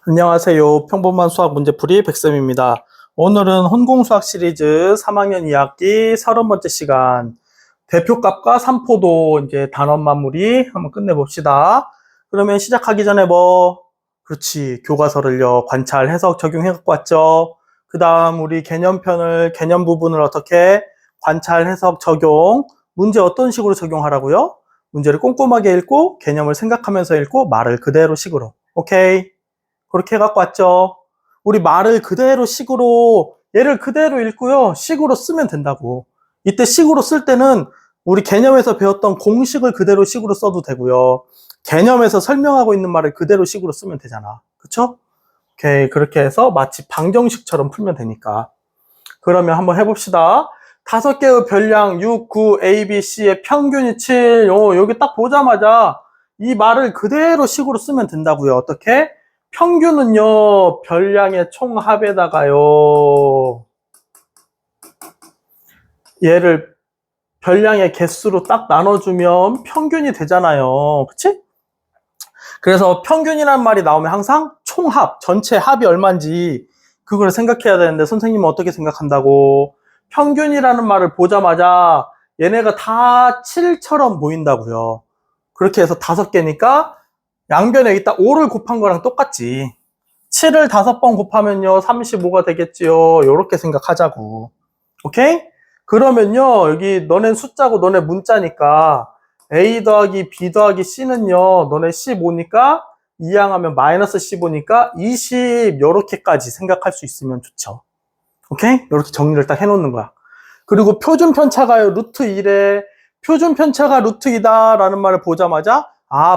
안녕하세요. 평범한 수학 문제풀이 백쌤입니다. 오늘은 혼공수학 시리즈 3학년 2학기 30번째 시간 대표값과 삼포도 이제 단원 마무리 한번 끝내봅시다. 그러면 시작하기 전에 그렇지, 교과서를요, 관찰, 해석, 적용해 갖고 왔죠. 그 다음 우리 개념 부분을 어떻게 관찰, 해석, 적용, 문제 어떤 식으로 적용하라고요? 문제를 꼼꼼하게 읽고 개념을 생각하면서 읽고 말을 그대로 식으로. 오케이? 그렇게 해갖고 왔죠. 우리 말을 그대로 식으로, 얘를 그대로 읽고요, 식으로 쓰면 된다고. 이때 식으로 쓸 때는 우리 개념에서 배웠던 공식을 그대로 식으로 써도 되고요. 개념에서 설명하고 있는 말을 그대로 식으로 쓰면 되잖아. 그쵸? 오케이. 그렇게 해서 마치 방정식처럼 풀면 되니까. 그러면 한번 해봅시다. 5개의 별량 6, 9, A, B, C의 평균이 7. 여기 딱 보자마자 이 말을 그대로 식으로 쓰면 된다고요. 어떻게? 평균은요, 별량의 총합에다가요, 얘를 별량의 개수로 딱 나눠주면 평균이 되잖아요. 그치? 그래서 평균이란 말이 나오면 항상 총합, 전체 합이 얼마인지 그걸 생각해야 되는데 선생님은 어떻게 생각한다고? 평균이라는 말을 보자마자 얘네가 다 7처럼 보인다고요. 그렇게 해서 5개니까 양변에 있다 5를 곱한 거랑 똑같지. 7을 5번 곱하면요 35가 되겠지요. 요렇게 생각하자고. 오케이? 그러면요 여기 너네 숫자고 너네 문자니까 A 더하기 B 더하기 C는요 너네 15니까 이항하면 마이너스 15니까 20 요렇게까지 생각할 수 있으면 좋죠. 오케이? 요렇게 정리를 딱 해놓는 거야. 그리고 표준 편차가요 루트 1에 표준 편차가 루트 2다 라는 말을 보자마자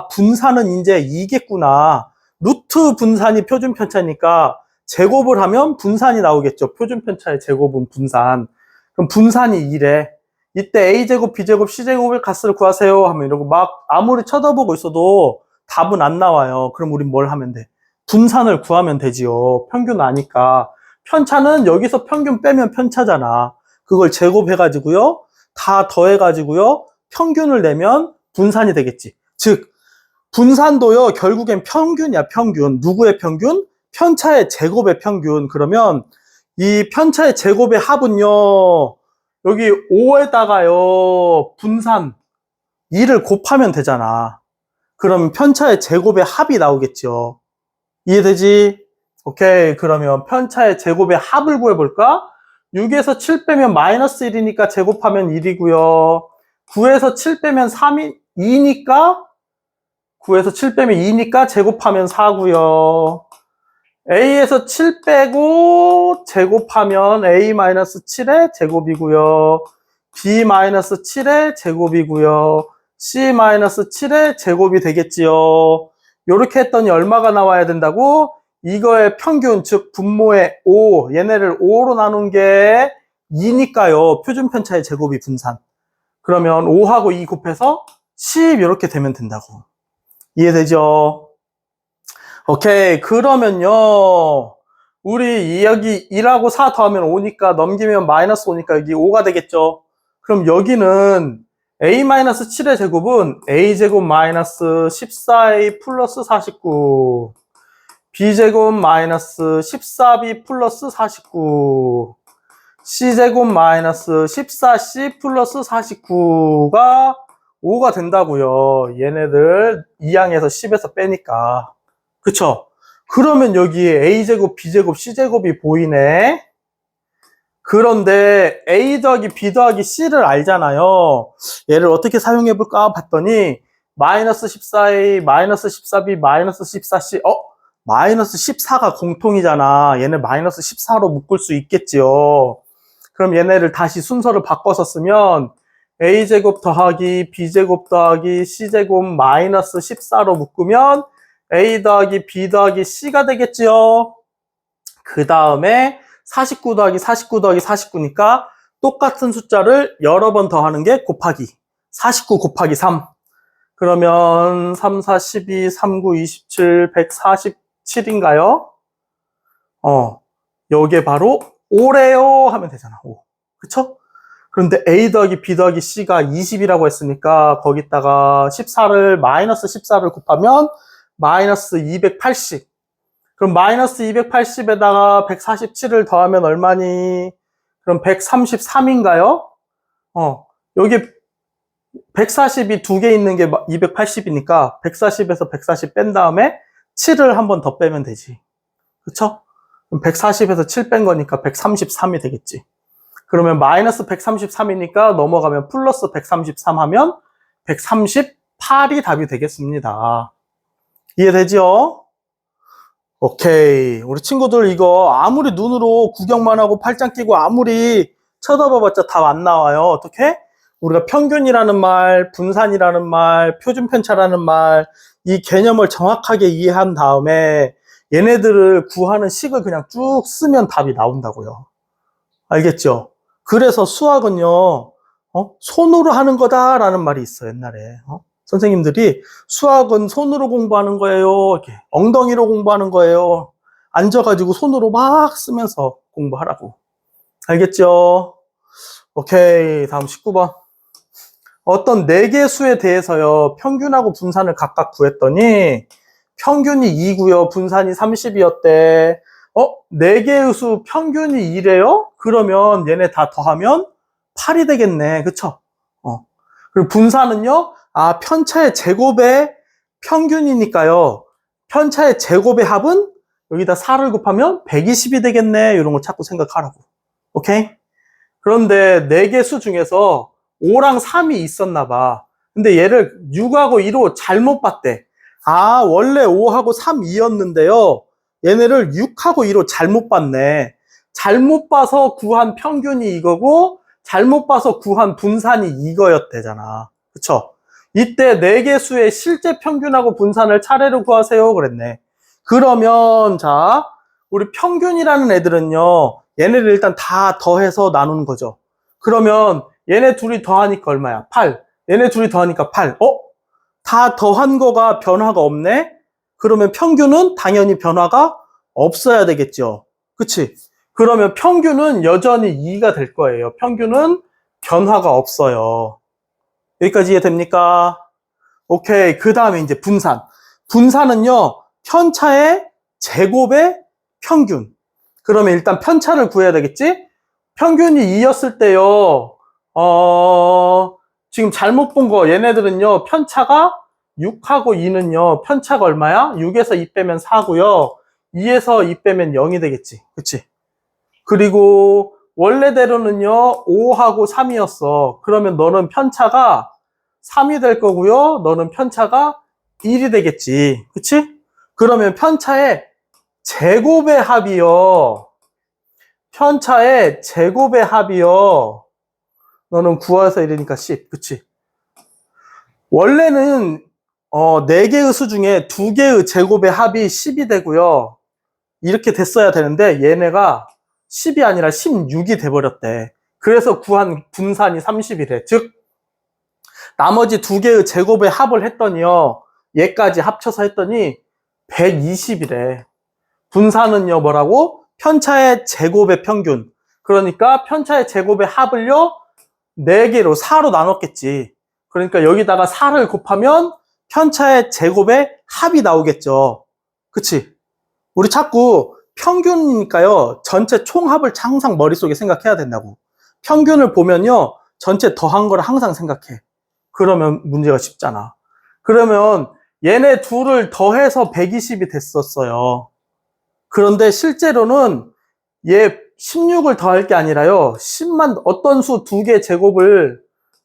분산은 이제 2겠구나. 루트 분산이 표준 편차니까 제곱을 하면 분산이 나오겠죠. 표준 편차의 제곱은 분산. 그럼 분산이 2래. 이때 A제곱, B제곱, C제곱의 값을 구하세요 하면 이러고 막 아무리 쳐다보고 있어도 답은 안 나와요. 그럼 우린 뭘 하면 돼? 분산을 구하면 되지요. 평균 아니까. 편차는 여기서 평균 빼면 편차잖아. 그걸 제곱해가지고요. 다 더해가지고요. 평균을 내면 분산이 되겠지. 즉 분산도요 결국엔 평균이야. 평균. 누구의 평균? 편차의 제곱의 평균. 그러면 이 편차의 제곱의 합은요 여기 5에다가요 분산 2를 곱하면 되잖아. 그럼 편차의 제곱의 합이 나오겠죠. 이해되지? 오케이. 그러면 편차의 제곱의 합을 구해볼까? 6에서 7 빼면 마이너스 1이니까 제곱하면 1이고요. 9에서 7 빼면 3이 2니까 9에서 7 빼면 2니까 제곱하면 4고요. A에서 7 빼고 제곱하면 A-7의 제곱이고요. B-7의 제곱이고요. C-7의 제곱이 되겠지요. 이렇게 했더니 얼마가 나와야 된다고? 이거의 평균, 즉 분모의 5, 얘네를 5로 나눈 게 2니까요. 표준 편차의 제곱이 분산. 그러면 5하고 2 곱해서 10 이렇게 되면 된다고. 이해되죠? 오케이. 그러면요. 우리 여기 1하고 4 더하면 5니까 넘기면 마이너스 5니까 여기 5가 되겠죠. 그럼 여기는 A-7의 제곱은 A제곱 마이너스 14A 플러스 49 B제곱 마이너스 14B 플러스 49 C제곱 마이너스 14C 플러스 49가 5가 된다고요. 얘네들 2항에서 10에서 빼니까. 그쵸? 그러면 여기에 A제곱, B제곱, C제곱이 보이네. 그런데 A 더하기 B 더하기 C를 알잖아요. 얘를 어떻게 사용해볼까 봤더니 마이너스 14A, 마이너스 14B, 마이너스 14C 마이너스 14가 공통이잖아. 얘네 마이너스 14로 묶을 수 있겠지요. 그럼 얘네를 다시 순서를 바꿔서 쓰면 A제곱 더하기 B제곱 더하기 C제곱 마이너스 14로 묶으면 A 더하기 B 더하기 C가 되겠지요. 그 다음에 49 더하기 49 더하기 49니까 똑같은 숫자를 여러 번 더하는 게 곱하기 49 곱하기 3 그러면 3, 4, 12, 3, 9, 27, 147인가요? 요게 바로 5래요 하면 되잖아. 5. 그쵸? 그런데 A 더하기 B 더하기 C가 20이라고 했으니까 거기다가 14를 마이너스 14를 곱하면 마이너스 280 그럼 마이너스 280에다가 147을 더하면 얼마니? 그럼 133인가요? 여기 140이 두 개 있는 게 280이니까 140에서 140 뺀 다음에 7을 한 번 더 빼면 되지. 그쵸? 140에서 7 뺀 거니까 133이 되겠지. 그러면 마이너스 133이니까 넘어가면 플러스 133 하면 138이 답이 되겠습니다. 이해되죠? 오케이. 우리 친구들 이거 아무리 눈으로 구경만 하고 팔짱 끼고 아무리 쳐다봐봤자 답 안 나와요. 어떻게? 우리가 평균이라는 말, 분산이라는 말, 표준편차라는 말, 이 개념을 정확하게 이해한 다음에 얘네들을 구하는 식을 그냥 쭉 쓰면 답이 나온다고요. 알겠죠? 그래서 수학은요, 손으로 하는 거다라는 말이 있어, 옛날에. 선생님들이 수학은 손으로 공부하는 거예요. 이렇게 엉덩이로 공부하는 거예요. 앉아가지고 손으로 막 쓰면서 공부하라고. 알겠죠? 오케이. 다음 19번. 어떤 4개 수에 대해서요, 평균하고 분산을 각각 구했더니, 평균이 2고요, 분산이 30이었대. 4개의 수 평균이 2래요? 그러면 얘네 다 더하면 8이 되겠네. 그쵸? 그리고 분산은요, 편차의 제곱의 평균이니까요. 편차의 제곱의 합은 여기다 4를 곱하면 120이 되겠네. 이런 거 자꾸 생각하라고. 오케이? 그런데 4개 수 중에서 5랑 3이 있었나 봐. 근데 얘를 6하고 2로 잘못 봤대. 원래 5하고 3, 2였는데요. 얘네를 6하고 2로 잘못 봤네. 잘못 봐서 구한 평균이 이거고 잘못 봐서 구한 분산이 이거였대잖아. 그쵸? 이때 4개 수의 실제 평균하고 분산을 차례로 구하세요. 그랬네. 그러면 자, 우리 평균이라는 애들은요. 얘네를 일단 다 더해서 나누는 거죠. 그러면 얘네 둘이 더하니까 얼마야? 8. 얘네 둘이 더하니까 8. 다 더한 거가 변화가 없네? 그러면 평균은 당연히 변화가 없어야 되겠죠. 그치? 그러면 평균은 여전히 2가 될 거예요. 평균은 변화가 없어요. 여기까지 이해됩니까? 오케이. 그 다음에 이제 분산. 분산은요, 편차의 제곱의 평균. 그러면 일단 편차를 구해야 되겠지? 평균이 2였을 때요, 지금 잘못 본 거, 얘네들은요, 편차가 6하고 2는요, 편차가 얼마야? 6에서 2 빼면 4고요. 2에서 2 빼면 0이 되겠지. 그치? 그리고 원래대로는요, 5하고 3이었어. 그러면 너는 편차가 3이 될 거고요. 너는 편차가 1이 되겠지. 그치? 그러면 편차의 제곱의 합이요. 편차의 제곱의 합이요. 너는 9에서 1이니까 10. 그치? 원래는 4개의 수 중에 2개의 제곱의 합이 10이 되고요. 이렇게 됐어야 되는데 얘네가 10이 아니라 16이 돼버렸대. 그래서 구한 분산이 30이래. 즉 나머지 2개의 제곱의 합을 했더니요. 얘까지 합쳐서 했더니 120이래. 분산은요 뭐라고? 편차의 제곱의 평균. 그러니까 편차의 제곱의 합을요 4개로 4로 나눴겠지. 그러니까 여기다가 4를 곱하면 편차의 제곱의 합이 나오겠죠. 그치? 우리 자꾸 평균이니까요. 전체 총합을 항상 머릿속에 생각해야 된다고. 평균을 보면요. 전체 더한 걸 항상 생각해. 그러면 문제가 쉽잖아. 그러면 얘네 둘을 더해서 120이 됐었어요. 그런데 실제로는 얘 16을 더할 게 아니라요. 10만 어떤 수 2개 제곱을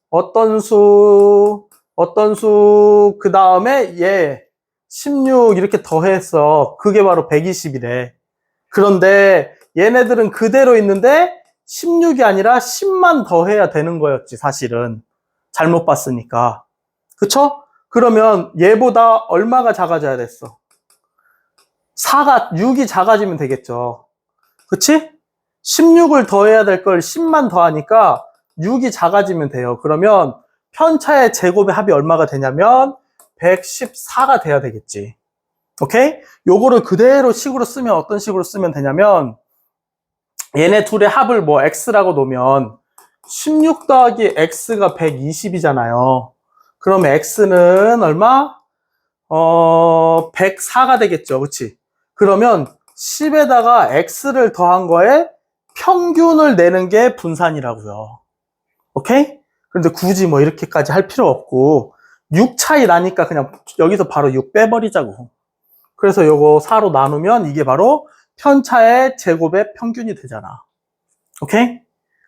어떤 수 그 다음에 얘 16 이렇게 더했어. 그게 바로 120이래. 그런데 얘네들은 그대로 있는데 16이 아니라 10만 더해야 되는 거였지 사실은. 잘못 봤으니까. 그쵸? 그러면 얘보다 얼마가 작아져야 됐어? 6이 작아지면 되겠죠. 그치? 16을 더해야 될 걸 10만 더하니까 6이 작아지면 돼요. 그러면 편차의 제곱의 합이 얼마가 되냐면 114가 돼야 되겠지. 오케이? 요거를 그대로 식으로 쓰면 어떤 식으로 쓰면 되냐면 얘네 둘의 합을 뭐 x라고 놓으면 16 더하기 x가 120이잖아요. 그러면 x는 얼마? 104가 되겠죠. 그치? 그러면 10에다가 x를 더한 거에 평균을 내는 게 분산이라고요. 오케이? 그런데 굳이 뭐 이렇게까지 할 필요 없고 6 차이 나니까 그냥 여기서 바로 6 빼버리자고. 그래서 요거 4로 나누면 이게 바로 편차의 제곱의 평균이 되잖아. 오케이?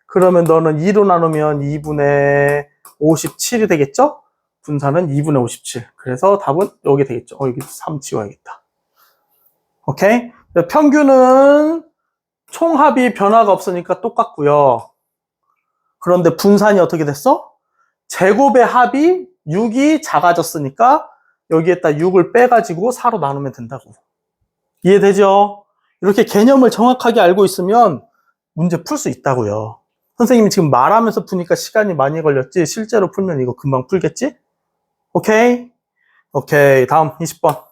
그러면 너는 2로 나누면 2분의 57이 되겠죠? 분산은 2분의 57. 그래서 답은 여기 되겠죠. 여기 3 지워야겠다. 오케이? 평균은 총합이 변화가 없으니까 똑같고요. 그런데 분산이 어떻게 됐어? 제곱의 합이 6이 작아졌으니까 여기에다 6을 빼가지고 4로 나누면 된다고. 이해되죠? 이렇게 개념을 정확하게 알고 있으면 문제 풀 수 있다고요. 선생님이 지금 말하면서 푸니까 시간이 많이 걸렸지 실제로 풀면 이거 금방 풀겠지? 오케이? 오케이. 다음 20번.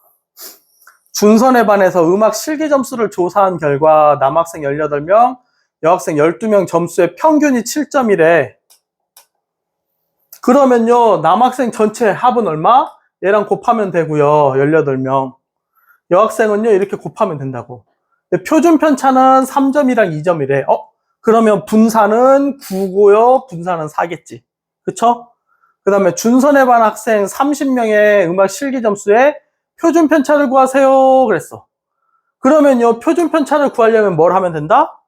준선에 반해서 음악 실기 점수를 조사한 결과 남학생 18명, 여학생 12명 점수의 평균이 7점이래. 그러면요, 남학생 전체 합은 얼마? 얘랑 곱하면 되고요. 18명. 여학생은요, 이렇게 곱하면 된다고. 표준 편차는 3점이랑 2점이래. 그러면 분산은 9고요. 분산은 4겠지. 그쵸? 그 다음에 준선에 반 학생 30명의 음악 실기 점수에 표준 편차를 구하세요. 그랬어. 그러면요, 표준 편차를 구하려면 뭘 하면 된다?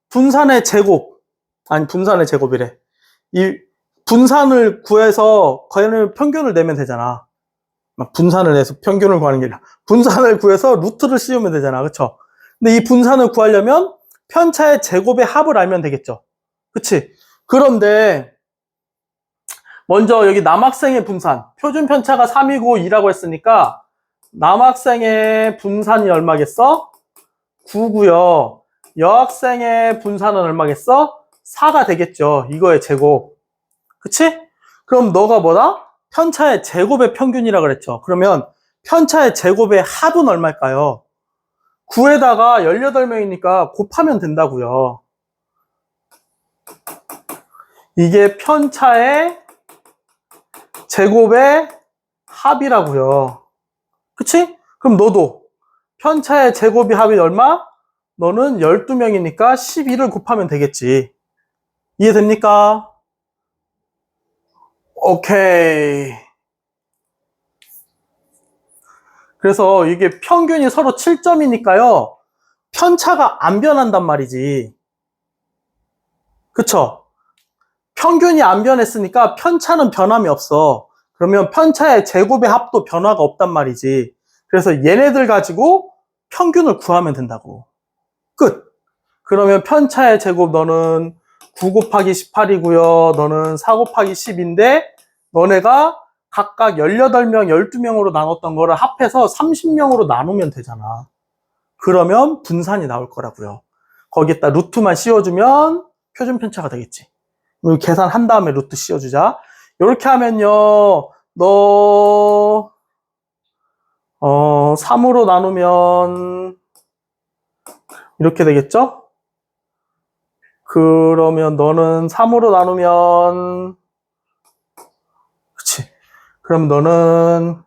분산의 제곱. 아니, 분산의 제곱이래. 이 분산을 구해서 평균을 내면 되잖아. 분산을 내서 평균을 구하는 게 아니라 분산을 구해서 루트를 씌우면 되잖아. 그쵸? 근데 이 분산을 구하려면 편차의 제곱의 합을 알면 되겠죠. 그치? 그런데 먼저 여기 남학생의 분산 표준 편차가 3이고 2라고 했으니까 남학생의 분산이 얼마겠어? 9고요. 여학생의 분산은 얼마겠어? 4가 되겠죠. 이거의 제곱. 그치? 그럼 너가 뭐다? 편차의 제곱의 평균이라 그랬죠. 그러면 편차의 제곱의 합은 얼마일까요? 9에다가 18명이니까 곱하면 된다고요. 이게 편차의 제곱의 합이라고요. 그치? 그럼 너도 편차의 제곱이 합이 얼마? 너는 12명이니까 12를 곱하면 되겠지. 이해됩니까? 오케이. 그래서 이게 평균이 서로 7점이니까요. 편차가 안 변한단 말이지. 그쵸? 평균이 안 변했으니까 편차는 변함이 없어. 그러면 편차의 제곱의 합도 변화가 없단 말이지. 그래서 얘네들 가지고 평균을 구하면 된다고. 끝. 그러면 편차의 제곱 너는 9 곱하기 18이고요. 너는 4 곱하기 10인데 너네가 각각 18명, 12명으로 나눴던 거를 합해서 30명으로 나누면 되잖아. 그러면 분산이 나올 거라고요. 거기에다 루트만 씌워주면 표준 편차가 되겠지. 계산한 다음에 루트 씌워주자. 이렇게 하면요. 너 3으로 나누면 이렇게 되겠죠? 그러면 너는 3으로 나누면 그치. 그럼 너는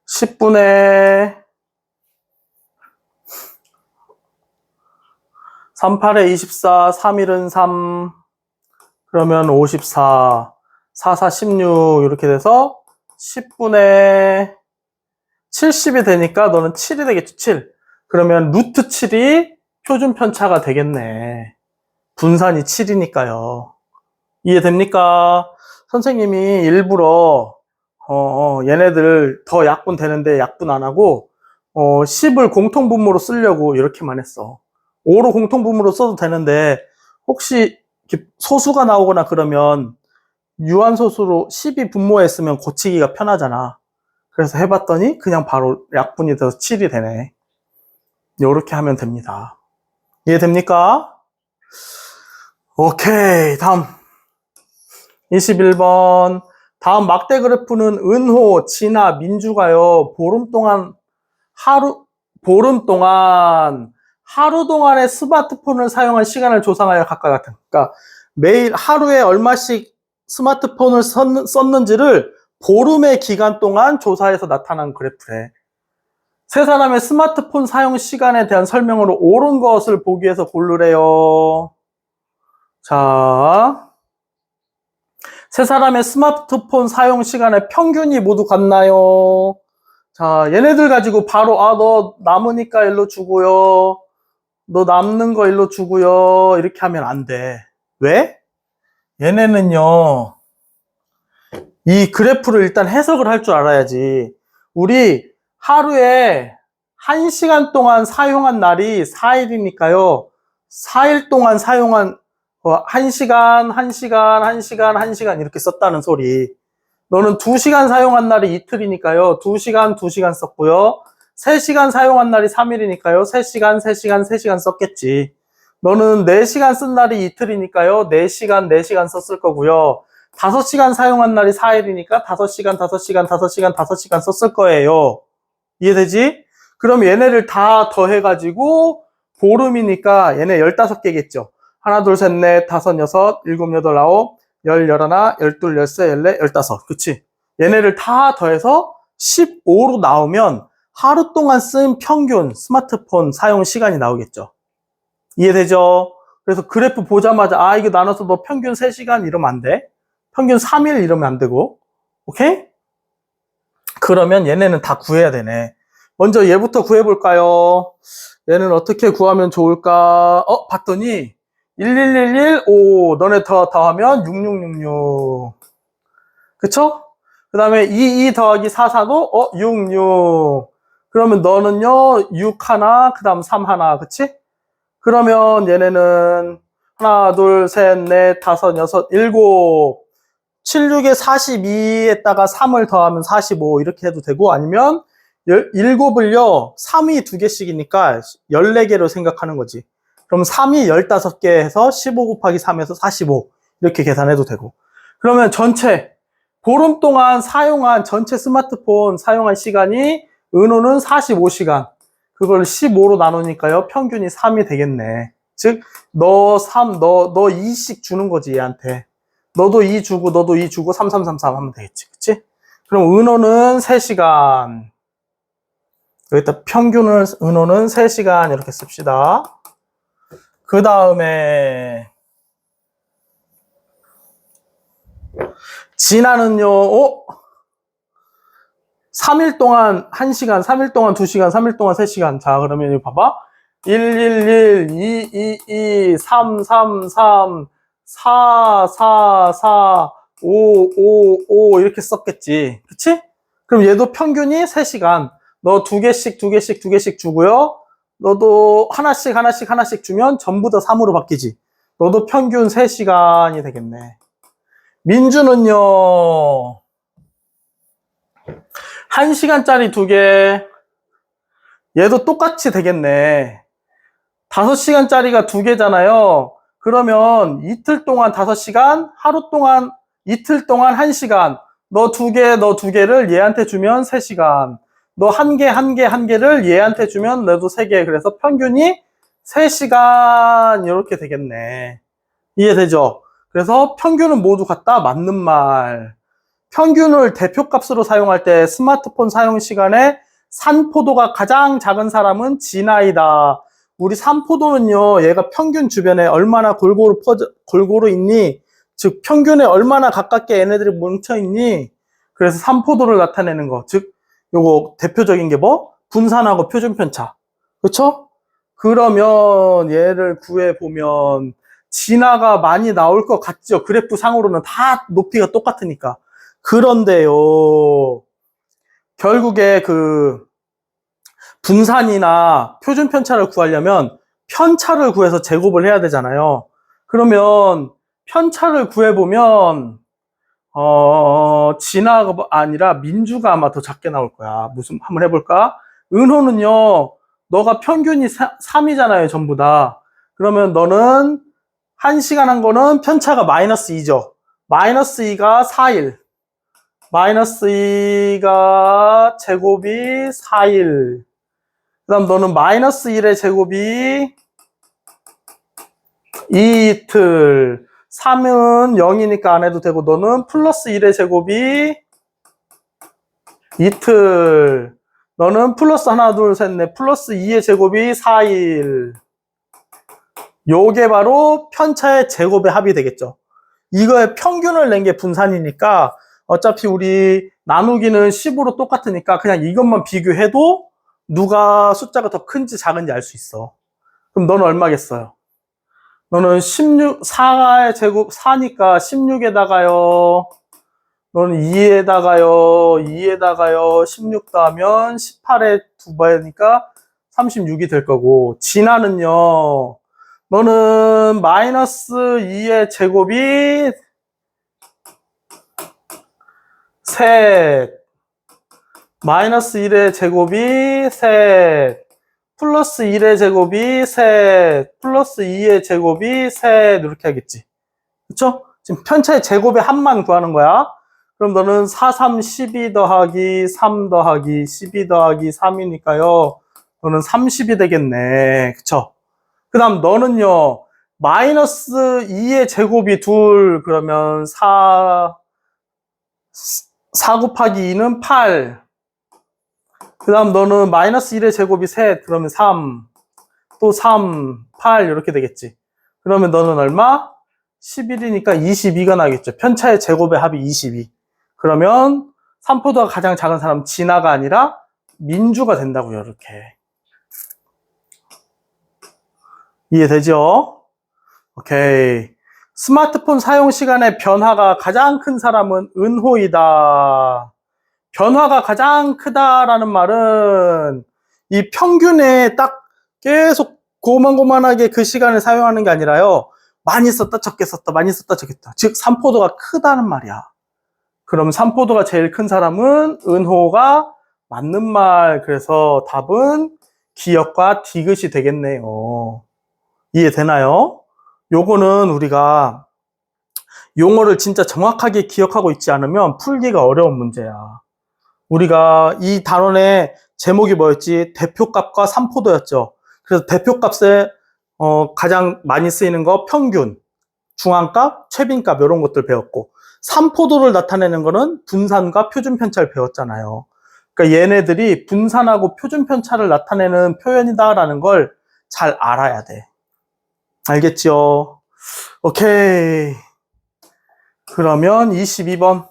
10분의 38에 24, 3일은 3, 그러면 54, 4, 4, 16 이렇게 돼서 10분의 70이 되니까 너는 7이 되겠죠, 7. 그러면 루트 7이 표준 편차가 되겠네. 분산이 7이니까요. 이해됩니까? 선생님이 일부러 얘네들 더 약분 되는데 약분 안 하고 10을 공통분모로 쓰려고 이렇게만 했어. 5로 공통분모로 써도 되는데 혹시 이렇게 소수가 나오거나 그러면 유한소수로 10이 분모했으면 고치기가 편하잖아. 그래서 해봤더니 그냥 바로 약분이 돼서 7이 되네. 이렇게 하면 됩니다. 이해됩니까? 오케이. 다음 21번. 다음 막대 그래프는 은호, 진아, 민주가요. 보름 동안 하루 동안의 스마트폰을 사용한 시간을 조사하여 각각 같은. 그러니까 매일 하루에 얼마씩 스마트폰을 썼는지를 보름의 기간 동안 조사해서 나타난 그래프래. 세 사람의 스마트폰 사용 시간에 대한 설명으로 옳은 것을 보기 위해서 고르래요. 자, 세 사람의 스마트폰 사용 시간의 평균이 모두 같나요? 자, 얘네들 가지고 바로 너 남으니까 일로 주고요. 너 남는 거 일로 주고요. 이렇게 하면 안 돼. 왜? 얘네는요, 이 그래프를 일단 해석을 할 줄 알아야지. 우리 하루에 1시간 동안 사용한 날이 4일이니까요. 4일 동안 사용한 1시간, 1시간, 1시간, 1시간 이렇게 썼다는 소리. 너는 2시간 사용한 날이 이틀이니까요. 2시간, 2시간 썼고요. 3시간 사용한 날이 3일이니까요. 3시간, 3시간, 3시간 썼겠지. 너는 4시간 쓴 날이 이틀이니까요. 4시간, 4시간 썼을 거고요. 5시간 사용한 날이 4일이니까 5시간, 5시간, 5시간, 5시간 썼을 거예요. 이해되지? 그럼 얘네를 다 더해가지고 보름이니까 얘네 15개겠죠. 하나, 둘, 셋, 넷, 다섯, 여섯, 일곱, 여덟, 아홉, 열, 열하나, 열둘, 열세, 열네, 열다섯. 그치? 얘네를 다 더해서 15로 나오면 하루 동안 쓴 평균 스마트폰 사용 시간이 나오겠죠. 이해되죠? 그래서 그래프 보자마자 이거 나눠서 너 평균 3시간 이러면 안 돼. 평균 3일 이러면 안 되고. 오케이? 그러면 얘네는 다 구해야 되네. 먼저 얘부터 구해볼까요? 얘는 어떻게 구하면 좋을까? 봤더니 11115 너네 더하면 6666. 그쵸? 그 다음에 22 더하기 44도 66. 그러면 너는요 6 하나 그 다음 3 하나. 그치? 그러면 얘네는 하나 둘 셋 넷 다섯 여섯 일곱 76에 42에다가 3을 더하면 45 이렇게 해도 되고, 아니면 7을요 3이 2개씩이니까 14개로 생각하는 거지. 그럼 3이 15개 해서 15 곱하기 3에서 45 이렇게 계산해도 되고. 그러면 전체 보름 동안 사용한 전체 스마트폰 사용한 시간이 은호는 45시간. 그걸 15로 나누니까요 평균이 3이 되겠네. 즉 너 2씩 주는 거지 얘한테. 너도 2 주고 너도 2 주고 3, 3, 3, 3 하면 되겠지. 그치? 그럼 은호는 3시간. 여기다 은호는 3시간 이렇게 씁시다. 그 다음에 진아는요 3일 동안 1시간, 3일 동안 2시간, 3일 동안 3시간. 자, 그러면 여기 봐봐. 111, 222, 333, 444, 555 이렇게 썼겠지. 그치? 그럼 얘도 평균이 3시간. 너 2개씩 주고요. 너도 하나씩 주면 전부 다 3으로 바뀌지. 너도 평균 3시간이 되겠네. 민주는요. 1시간짜리 2개. 얘도 똑같이 되겠네. 5시간짜리가 2개잖아요. 그러면 이틀 동안 5시간, 하루 동안, 이틀 동안 1시간. 너 2개를 얘한테 주면 3시간. 너 1개를 얘한테 주면 너도 3개. 그래서 평균이 3시간 이렇게 되겠네. 이해되죠? 그래서 평균은 모두 같다. 맞는 말. 평균을 대표값으로 사용할 때 스마트폰 사용 시간에 산포도가 가장 작은 사람은 진아이다. 우리 산포도는요, 얘가 평균 주변에 얼마나 골고루 있니? 즉, 평균에 얼마나 가깝게 얘네들이 뭉쳐 있니? 그래서 산포도를 나타내는 거. 즉, 요거 대표적인 게 뭐? 분산하고 표준편차. 그쵸? 그러면 얘를 구해보면 진아가 많이 나올 것 같죠? 그래프 상으로는 다 높이가 똑같으니까. 그런데요, 결국에 그 분산이나 표준 편차를 구하려면 편차를 구해서 제곱을 해야 되잖아요. 그러면 편차를 구해보면 진아가 아니라 민주가 아마 더 작게 나올 거야. 한번 해볼까? 은호는요, 너가 평균이 3이잖아요, 전부 다. 그러면 너는 1시간 한 거는 편차가 마이너스 2죠. 마이너스 2가 4일. 마이너스 2가 제곱이 4일. 그 다음 너는 마이너스 1의 제곱이 2이틀. 3은 0이니까 안 해도 되고 너는 플러스 1의 제곱이 이틀. 너는 플러스 하나, 둘, 셋, 넷, 플러스 2의 제곱이 4일. 요게 바로 편차의 제곱의 합이 되겠죠. 이거의 평균을 낸 게 분산이니까 어차피 우리 나누기는 10으로 똑같으니까 그냥 이것만 비교해도 누가 숫자가 더 큰지 작은지 알 수 있어. 그럼 너는 얼마겠어요? 너는 4의 제곱 4니까 16에다가요. 너는 2에다가요, 16 더하면 18에 2배니까 36이 될 거고, 진화는요, 너는 마이너스 2의 제곱이 셋, 마이너스 1의 제곱이 셋, 플러스 1의 제곱이 셋, 플러스 2의 제곱이 셋, 이렇게 하겠지. 그쵸? 지금 편차의 제곱의 합만 구하는 거야. 그럼 너는 4, 3, 12 더하기 3 더하기 12 더하기 3이니까요. 너는 30이 되겠네. 그쵸? 그 다음 너는요. 마이너스 2의 제곱이 둘 그러면 4 곱하기 2는 8. 그 다음 너는 마이너스 1의 제곱이 셋 그러면 3. 또 3, 8 이렇게 되겠지. 그러면 너는 얼마? 11이니까 22가 나겠죠. 편차의 제곱의 합이 22. 그러면 삼포도가 가장 작은 사람 진화가 아니라 민주가 된다고요. 이렇게. 이해되죠? 오케이. 스마트폰 사용 시간의 변화가 가장 큰 사람은 은호이다. 변화가 가장 크다라는 말은 이 평균에 딱 계속 고만고만하게 그 시간을 사용하는 게 아니라요. 많이 썼다 적게 썼다 많이 썼다 적게 썼다. 즉 삼포도가 크다는 말이야. 그럼 삼포도가 제일 큰 사람은 은호가 맞는 말. 그래서 답은 기역과 디귿이 되겠네요. 이해되나요? 요거는 우리가 용어를 진짜 정확하게 기억하고 있지 않으면 풀기가 어려운 문제야. 우리가 이 단원의 제목이 뭐였지? 대표값과 삼포도였죠. 그래서 대표값에 가장 많이 쓰이는 거 평균, 중앙값, 최빈값 이런 것들 배웠고, 삼포도를 나타내는 거는 분산과 표준편차를 배웠잖아요. 그러니까 얘네들이 분산하고 표준편차를 나타내는 표현이다라는 걸 잘 알아야 돼. 알겠죠? 오케이. 그러면 22번.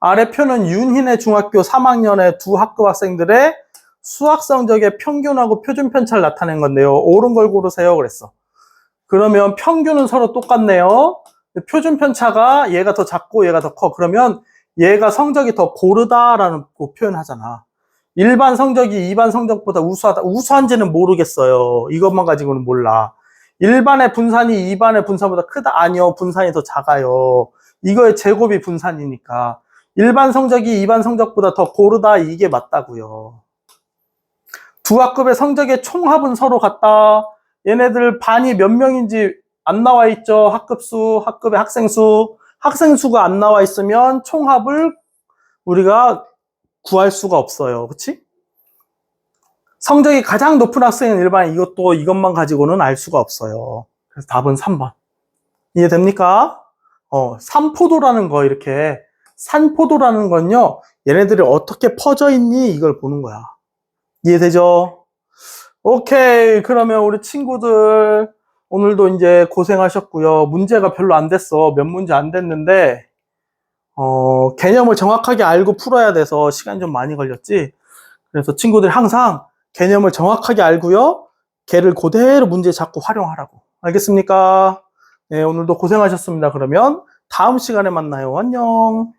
아래 표는 윤희네 중학교 3학년의 두 학급 학생들의 수학 성적의 평균하고 표준편차를 나타낸 건데요. 옳은 걸 고르세요. 그랬어. 그러면 평균은 서로 똑같네요. 표준편차가 얘가 더 작고 얘가 더 커. 그러면 얘가 성적이 더 고르다라는 표현하잖아. 일반 성적이 일반 성적보다 우수하다. 우수한지는 모르겠어요. 이것만 가지고는 몰라. 일반의 분산이 2반의 분산보다 크다? 아니요. 분산이 더 작아요. 이거의 제곱이 분산이니까. 일반 성적이 2반 성적보다 더 고르다. 이게 맞다고요. 두 학급의 성적의 총합은 서로 같다. 얘네들 반이 몇 명인지 안 나와 있죠. 학급수, 학급의 학생수. 학생수가 안 나와 있으면 총합을 우리가 구할 수가 없어요. 그치? 성적이 가장 높은 학생은 일반 이것만 가지고는 알 수가 없어요. 그래서 답은 3번. 이해됩니까? 산포도라는 거 이렇게 산포도라는 건요. 얘네들이 어떻게 퍼져 있니? 이걸 보는 거야. 이해되죠? 오케이. 그러면 우리 친구들 오늘도 이제 고생하셨고요. 문제가 별로 안 됐어. 몇 문제 안 됐는데 개념을 정확하게 알고 풀어야 돼서 시간이 좀 많이 걸렸지. 그래서 친구들 항상 개념을 정확하게 알고요. 걔를 그대로 문제 자꾸 활용하라고. 알겠습니까? 네, 오늘도 고생하셨습니다. 그러면 다음 시간에 만나요. 안녕.